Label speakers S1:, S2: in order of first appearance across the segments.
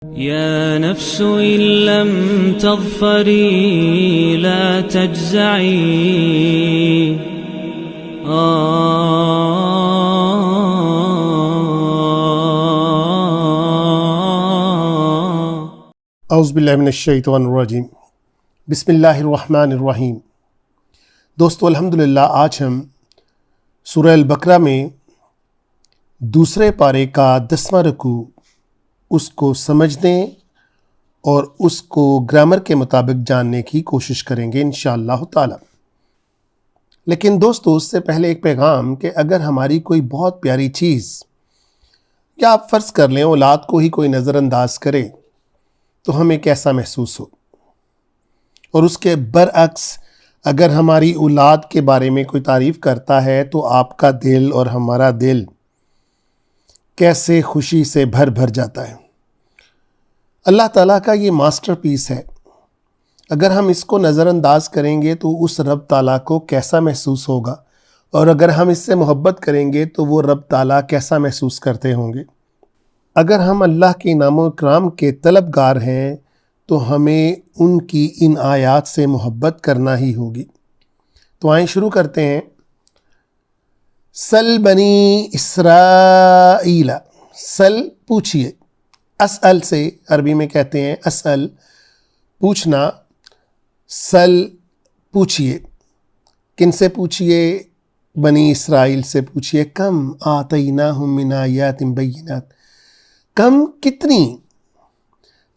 S1: يا نفس إن لم تظفري لا تجزعي
S2: اعوذ باللہ من الشیطان الرجیم بسم اللہ الرحمن الرحیم۔ دوستو الحمدللہ آج ہم سورہ البقرہ میں دوسرے پارے کا 10واں رکوع اس کو سمجھنے اور اس کو گرامر کے مطابق جاننے کی کوشش کریں گے انشاءاللہ تعالی۔ لیکن دوستو اس سے پہلے ایک پیغام کہ اگر ہماری کوئی بہت پیاری چیز یا آپ فرض کر لیں اولاد کو ہی کوئی نظر انداز کرے تو ہمیں کیسا محسوس ہو، اور اس کے برعکس اگر ہماری اولاد کے بارے میں کوئی تعریف کرتا ہے تو آپ کا دل اور ہمارا دل کیسے خوشی سے بھر جاتا ہے۔ اللہ تعالیٰ کا یہ ماسٹر پیس ہے، اگر ہم اس کو نظر انداز کریں گے تو اس رب تعالیٰ کو کیسا محسوس ہوگا، اور اگر ہم اس سے محبت کریں گے تو وہ رب تعالیٰ کیسا محسوس کرتے ہوں گے۔ اگر ہم اللہ کے انعام و اکرام کے طلبگار ہیں تو ہمیں ان کی ان آیات سے محبت کرنا ہی ہوگی۔ تو آئیں شروع کرتے ہیں۔ سل بنی اسرائیل، سل پوچھئے، اسأل سے عربی میں کہتے ہیں اسأل پوچھنا، سل پوچھئے، کن سے پوچھئے؟ بنی اسرائیل سے پوچھئے۔ کم آتیناہم من آیات بینات، کم کتنی،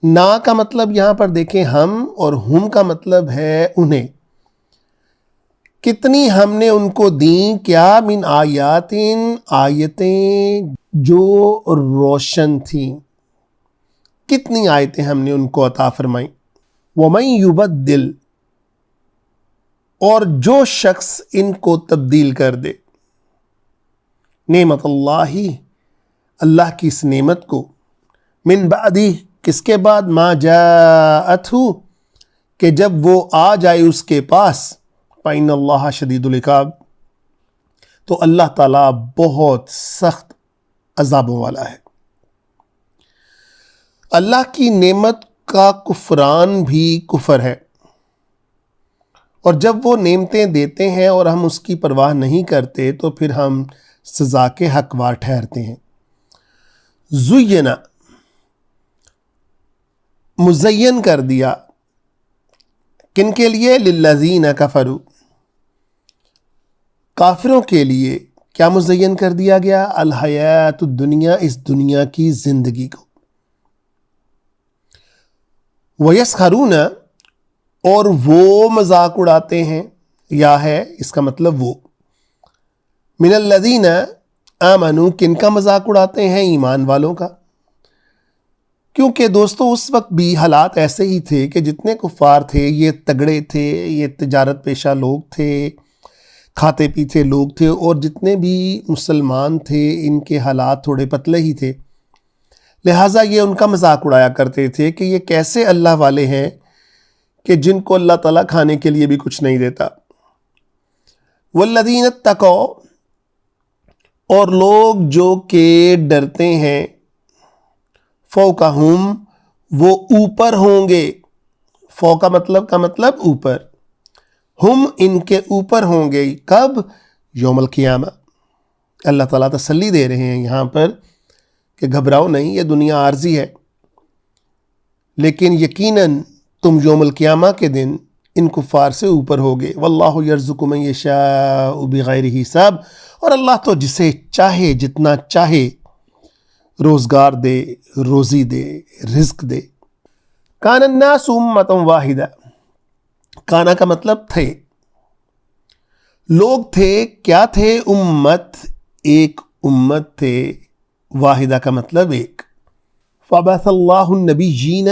S2: نا کا مطلب یہاں پر دیکھیں ہم، اور ہم کا مطلب ہے انہیں، کتنی ہم نے ان کو دیں، کیا؟ من آیاتن، آیتیں جو روشن تھیں، کتنی آیتیں ہم نے ان کو عطا فرمائیں۔ وَمَن يُبَدِّلْ، اور جو شخص ان کو تبدیل کر دے، نعمت اللہ، اللہ کی اس نعمت کو، من بعدی، کس کے بعد؟ ما جاءتہ، کہ جب وہ آ جائے اس کے پاس، فإن اللہ شدید العقاب، تو اللہ تعالیٰ بہت سخت عذابوں والا ہے۔ اللہ کی نعمت کا کفران بھی کفر ہے، اور جب وہ نعمتیں دیتے ہیں اور ہم اس کی پرواہ نہیں کرتے تو پھر ہم سزا کے حقدار ٹھہرتے ہیں۔ زینا، مزین کر دیا، کن کے لیے؟ للذین کفروا، کافروں کے لیے۔ کیا مزین کر دیا گیا؟ الحیات الدنیا، اس دنیا کی زندگی کو۔ وَيَسْخَرُونَ، اور وہ مذاق اڑاتے ہیں، یا ہے اس کا مطلب وہ، من الذین آمنوا، کن کا مذاق اڑاتے ہیں؟ ایمان والوں کا۔ کیونکہ دوستو اس وقت بھی حالات ایسے ہی تھے کہ جتنے کفار تھے یہ تگڑے تھے، یہ تجارت پیشہ لوگ تھے، کھاتے پیتے لوگ تھے، اور جتنے بھی مسلمان تھے ان کے حالات تھوڑے پتلے ہی تھے، لہٰذا یہ ان کا مذاق اڑایا کرتے تھے کہ یہ کیسے اللہ والے ہیں کہ جن کو اللہ تعالیٰ کھانے کے لیے بھی کچھ نہیں دیتا۔ والذین اتقوا، اور لوگ جو کہ ڈرتے ہیں، فوقہم، وہ اوپر ہوں گے، فوق کا مطلب اوپر، ہم ان کے اوپر ہوں گے، کب؟ یوم القیامہ۔ اللہ تعالیٰ تسلی دے رہے ہیں یہاں پر کہ گھبراؤ نہیں، یہ دنیا عارضی ہے، لیکن یقیناً تم یوم القیامہ کے دن ان کفار سے اوپر ہوگے۔ واللہ یرزق من یشاء بغیر حساب، اور اللہ تو جسے چاہے جتنا چاہے روزگار دے، روزی دے، رزق دے۔ کان الناس امۃ واحدہ، کانا کا مطلب تھے، لوگ تھے، کیا تھے؟ امت، ایک امت تھے، واحدہ کا مطلب ایک۔ فبعث اللہ النبیین،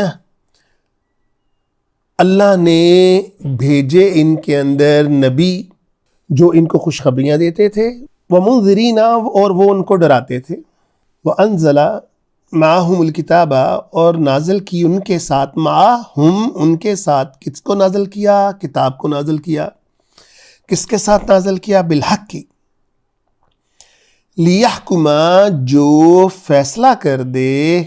S2: اللہ نے بھیجے ان کے اندر نبی جو ان کو خوشخبریاں دیتے تھے، ومنذرین، اور وہ ان کو ڈراتے تھے، وانزل معہم الکتاب، اور نازل کی ان کے ساتھ، معہم ان کے ساتھ، کس کو نازل کیا؟ کتاب کو نازل کیا۔ کس کے ساتھ نازل کیا؟ بالحق کی، لیحکما، جو فیصلہ کر دے،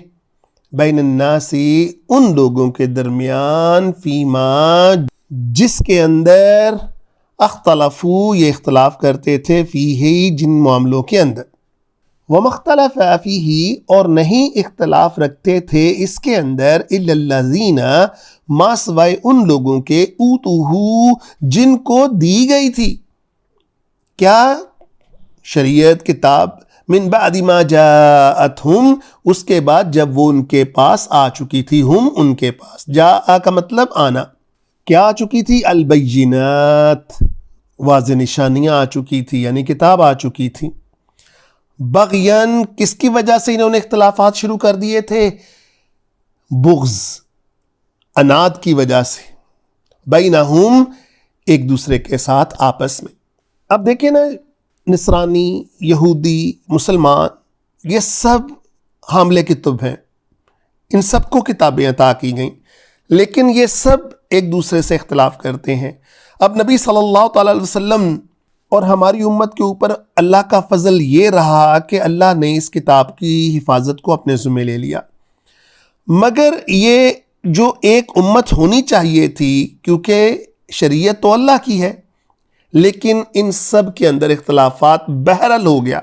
S2: بین الناسی ان لوگوں کے درمیان فیما جس کے اندر اختلفو یہ اختلاف کرتے تھے فیہ جن معاملوں کے اندر وما اختلف فیہ اور نہیں اختلاف رکھتے تھے اس کے اندر الا الذین ما سوائے ان لوگوں کے اوتوہ جن کو دی گئی تھی کیا شریعت کتاب من بعد ما جاءتہم اس کے بعد جب وہ ان کے پاس آ چکی تھی ہم ان کے پاس جاء کا مطلب آنا کیا آ چکی تھی البینات واضح نشانیاں آ چکی تھی یعنی کتاب آ چکی تھی بغین کس کی وجہ سے انہوں نے اختلافات شروع کر دیے تھے بغض اناد کی وجہ سے بینہم ایک دوسرے کے ساتھ آپس میں اب دیکھیں نا نصرانی یہودی مسلمان یہ سب حاملے کتب ہیں ان سب کو کتابیں عطا کی گئیں لیکن یہ سب ایک دوسرے سے اختلاف کرتے ہیں اب نبی صلی اللہ تعالی علیہ وسلم اور ہماری امت کے اوپر اللہ کا فضل یہ رہا کہ اللہ نے اس کتاب کی حفاظت کو اپنے ذمہ لے لیا مگر یہ جو ایک امت ہونی چاہیے تھی کیونکہ شریعت تو اللہ کی ہے لیکن ان سب کے اندر اختلافات بہرحال ہو گیا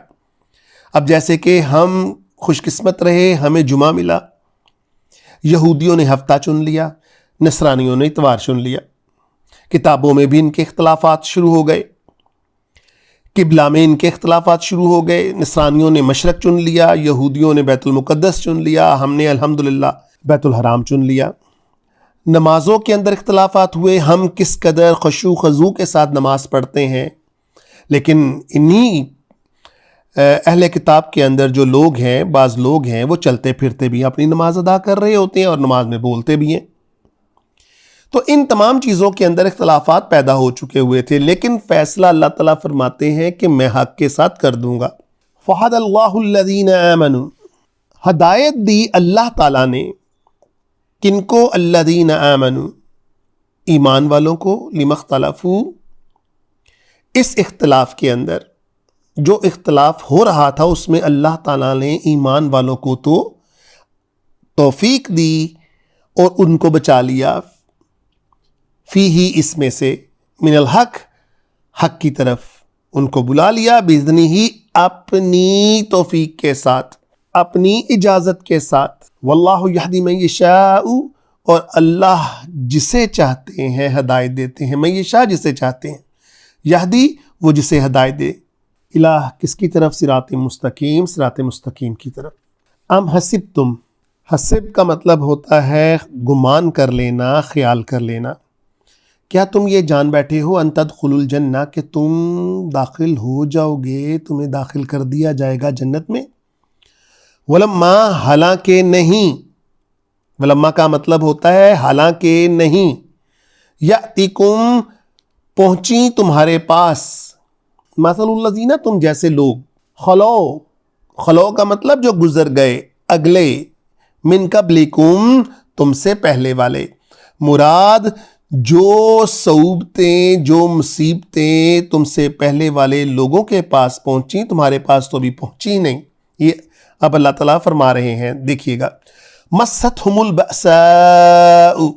S2: اب جیسے کہ ہم خوش قسمت رہے ہمیں جمعہ ملا یہودیوں نے ہفتہ چن لیا نصرانیوں نے اتوار چن لیا کتابوں میں بھی ان کے اختلافات شروع ہو گئے قبلہ میں ان کے اختلافات شروع ہو گئے نصرانیوں نے مشرق چن لیا یہودیوں نے بیت المقدس چن لیا ہم نے الحمدللہ بیت الحرام چن لیا نمازوں کے اندر اختلافات ہوئے ہم کس قدر خشوع خضوع کے ساتھ نماز پڑھتے ہیں لیکن انہی اہل کتاب کے اندر جو لوگ ہیں بعض لوگ ہیں وہ چلتے پھرتے بھی اپنی نماز ادا کر رہے ہوتے ہیں اور نماز میں بولتے بھی ہیں تو ان تمام چیزوں کے اندر اختلافات پیدا ہو چکے ہوئے تھے لیکن فیصلہ اللہ تعالیٰ فرماتے ہیں کہ میں حق کے ساتھ کر دوں گا فَهَدَى اللَّهُ الَّذِينَ آمَنُوا ہدایت دی اللہ تعالیٰ نے کن کو الذین آمنوا ایمان والوں کو لما اختلفوا اس اختلاف کے اندر جو اختلاف ہو رہا تھا اس میں اللہ تعالیٰ نے ایمان والوں کو تو توفیق دی اور ان کو بچا لیا فیہ اس میں سے من الحق حق کی طرف ان کو بلا لیا باذنہ ہی اپنی توفیق کے ساتھ اپنی اجازت کے ساتھ واللہ یہدی من یشاء اور اللہ جسے چاہتے ہیں ہدایت دیتے ہیں من یشاء جسے چاہتے ہیں یہدی وہ جسے ہدایت دے الہ کس کی طرف صراط مستقیم کی طرف ام حسبتم حسب کا مطلب ہوتا ہے گمان کر لینا خیال کر لینا کیا تم یہ جان بیٹھے ہو ان تدخلوا الجنہ کہ تم داخل ہو جاؤ گے تمہیں داخل کر دیا جائے گا جنت میں ولما حالانکہ نہیں ولما کا مطلب ہوتا ہے حالانکہ نہیں یاتیکم پہنچی تمہارے پاس مثل الذین تم جیسے لوگ خلو کا مطلب جو گزر گئے اگلے من قبلکم تم سے پہلے والے مراد جو صعوبتیں جو مصیبتیں تم سے پہلے والے لوگوں کے پاس پہنچی تمہارے پاس تو بھی پہنچی نہیں یہ اب اللہ تعالیٰ فرما رہے ہیں دیکھیے گا مستہم البأساء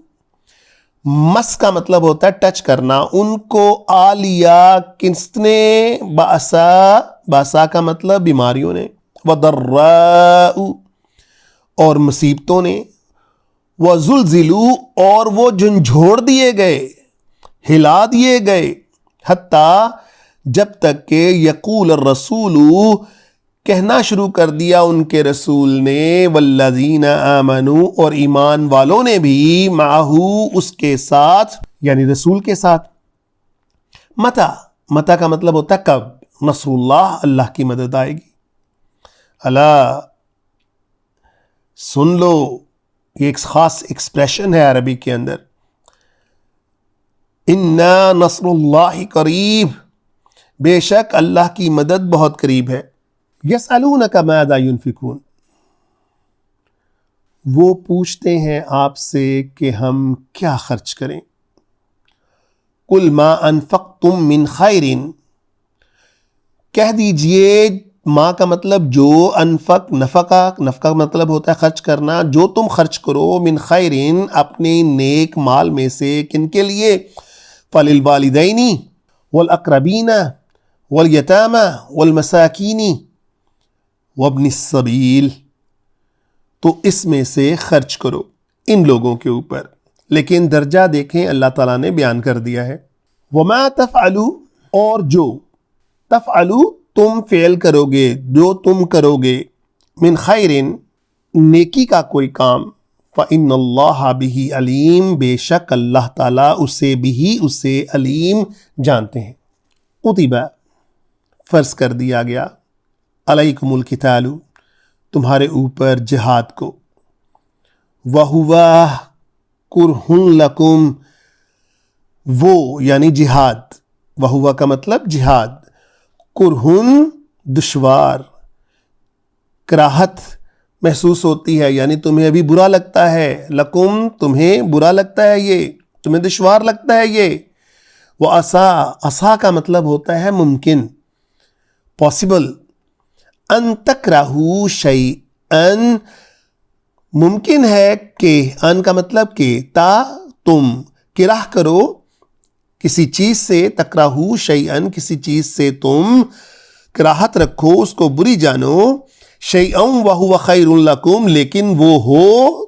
S2: مس کا مطلب ہوتا ہے ٹچ کرنا ان کو آ لیا کس نے باسا کا مطلب بیماریوں نے وضراء اور مصیبتوں نے وزلزلوا اور وہ جھنجھوڑ دیے گئے ہلا دیے گئے حتیٰ جب تک کہ یقول الرسول کہنا شروع کر دیا ان کے رسول نے والذین آمنوا اور ایمان والوں نے بھی معہو اس کے ساتھ یعنی رسول کے ساتھ متا کا مطلب ہوتا ہے کب نصر اللہ اللہ کی مدد آئے گی اللہ سن لو یہ ایک خاص ایکسپریشن ہے عربی کے اندر انا نصر اللہ قریب بے شک اللہ کی مدد بہت قریب ہے یسألونک ماذا ينفقون وہ پوچھتے ہیں آپ سے کہ ہم کیا خرچ کریں قل ما انفقتم من خیر کہہ دیجئے ما کا مطلب جو، انفق نفقہ مطلب ہوتا ہے خرچ کرنا، جو تم خرچ کرو، من خیرین اپنے نیک مال میں سے، کن کے لیے؟ فللوالدین والاقربین والیتامى والمساکین وابن السبیل، تو اس میں سے خرچ کرو ان لوگوں کے اوپر، لیکن درجہ دیکھیں اللہ تعالیٰ نے بیان کر دیا ہے۔ وما تفعلوا، اور جو، تفعلوا تم فعل کرو گے، جو تم کرو گے، من خیرن نیکی کا کوئی کام، فإن اللہ بہ علیم، بے شک اللہ تعالیٰ اسے اسے علیم جانتے ہیں۔ کتبہ فرض کر دیا گیا، علیکم القتال تمہارے اوپر جہاد کو، وَهُوَ كُرْهٌ لَكُمْ، وہ یعنی جہاد، وَهُوَ کا مطلب جہاد، کرہن دشوار، کراہت محسوس ہوتی ہے، یعنی تمہیں ابھی برا لگتا ہے، لکم تمہیں برا لگتا ہے، یہ تمہیں دشوار لگتا ہے یہ۔ وَعَسَىٰ کا مطلب ہوتا ہے ممکن، پاسبل، ان تکرہوا شیئا، ممکن ہے کہ، ان کا مطلب کہ، تا تم کرہ کرو کسی چیز سے، تکرہوا شیئا کسی چیز سے تم کراہت رکھو، اس کو بری جانو، شیئا وہو خیر لکم، لیکن وہ ہو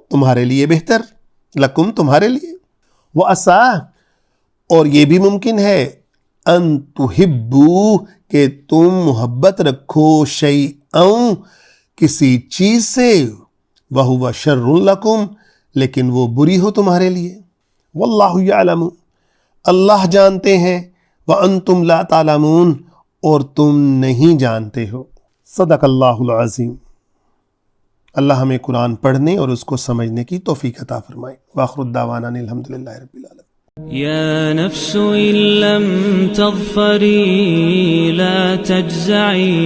S2: تمہارے لیے بہتر، لکم تمہارے لیے۔ وعسیٰ، اور یہ بھی ممکن ہے، ان تحبوا کہ تم محبت رکھو، شیئا کسی چیز سے، وہو شر لکم، لیکن وہ بری ہو تمہارے لیے۔ واللہ یعلم، اللہ جانتے ہیں، وانتم لا تعلمون، اور تم نہیں جانتے ہو۔ صدق اللہ العظیم۔ اللہ ہمیں قرآن پڑھنے اور اس کو سمجھنے کی توفیق عطا فرمائے۔ وآخر الدعوانا ان الحمدللہ رب العالمین۔
S1: يا نفس إن لم تظفري لا تجزعي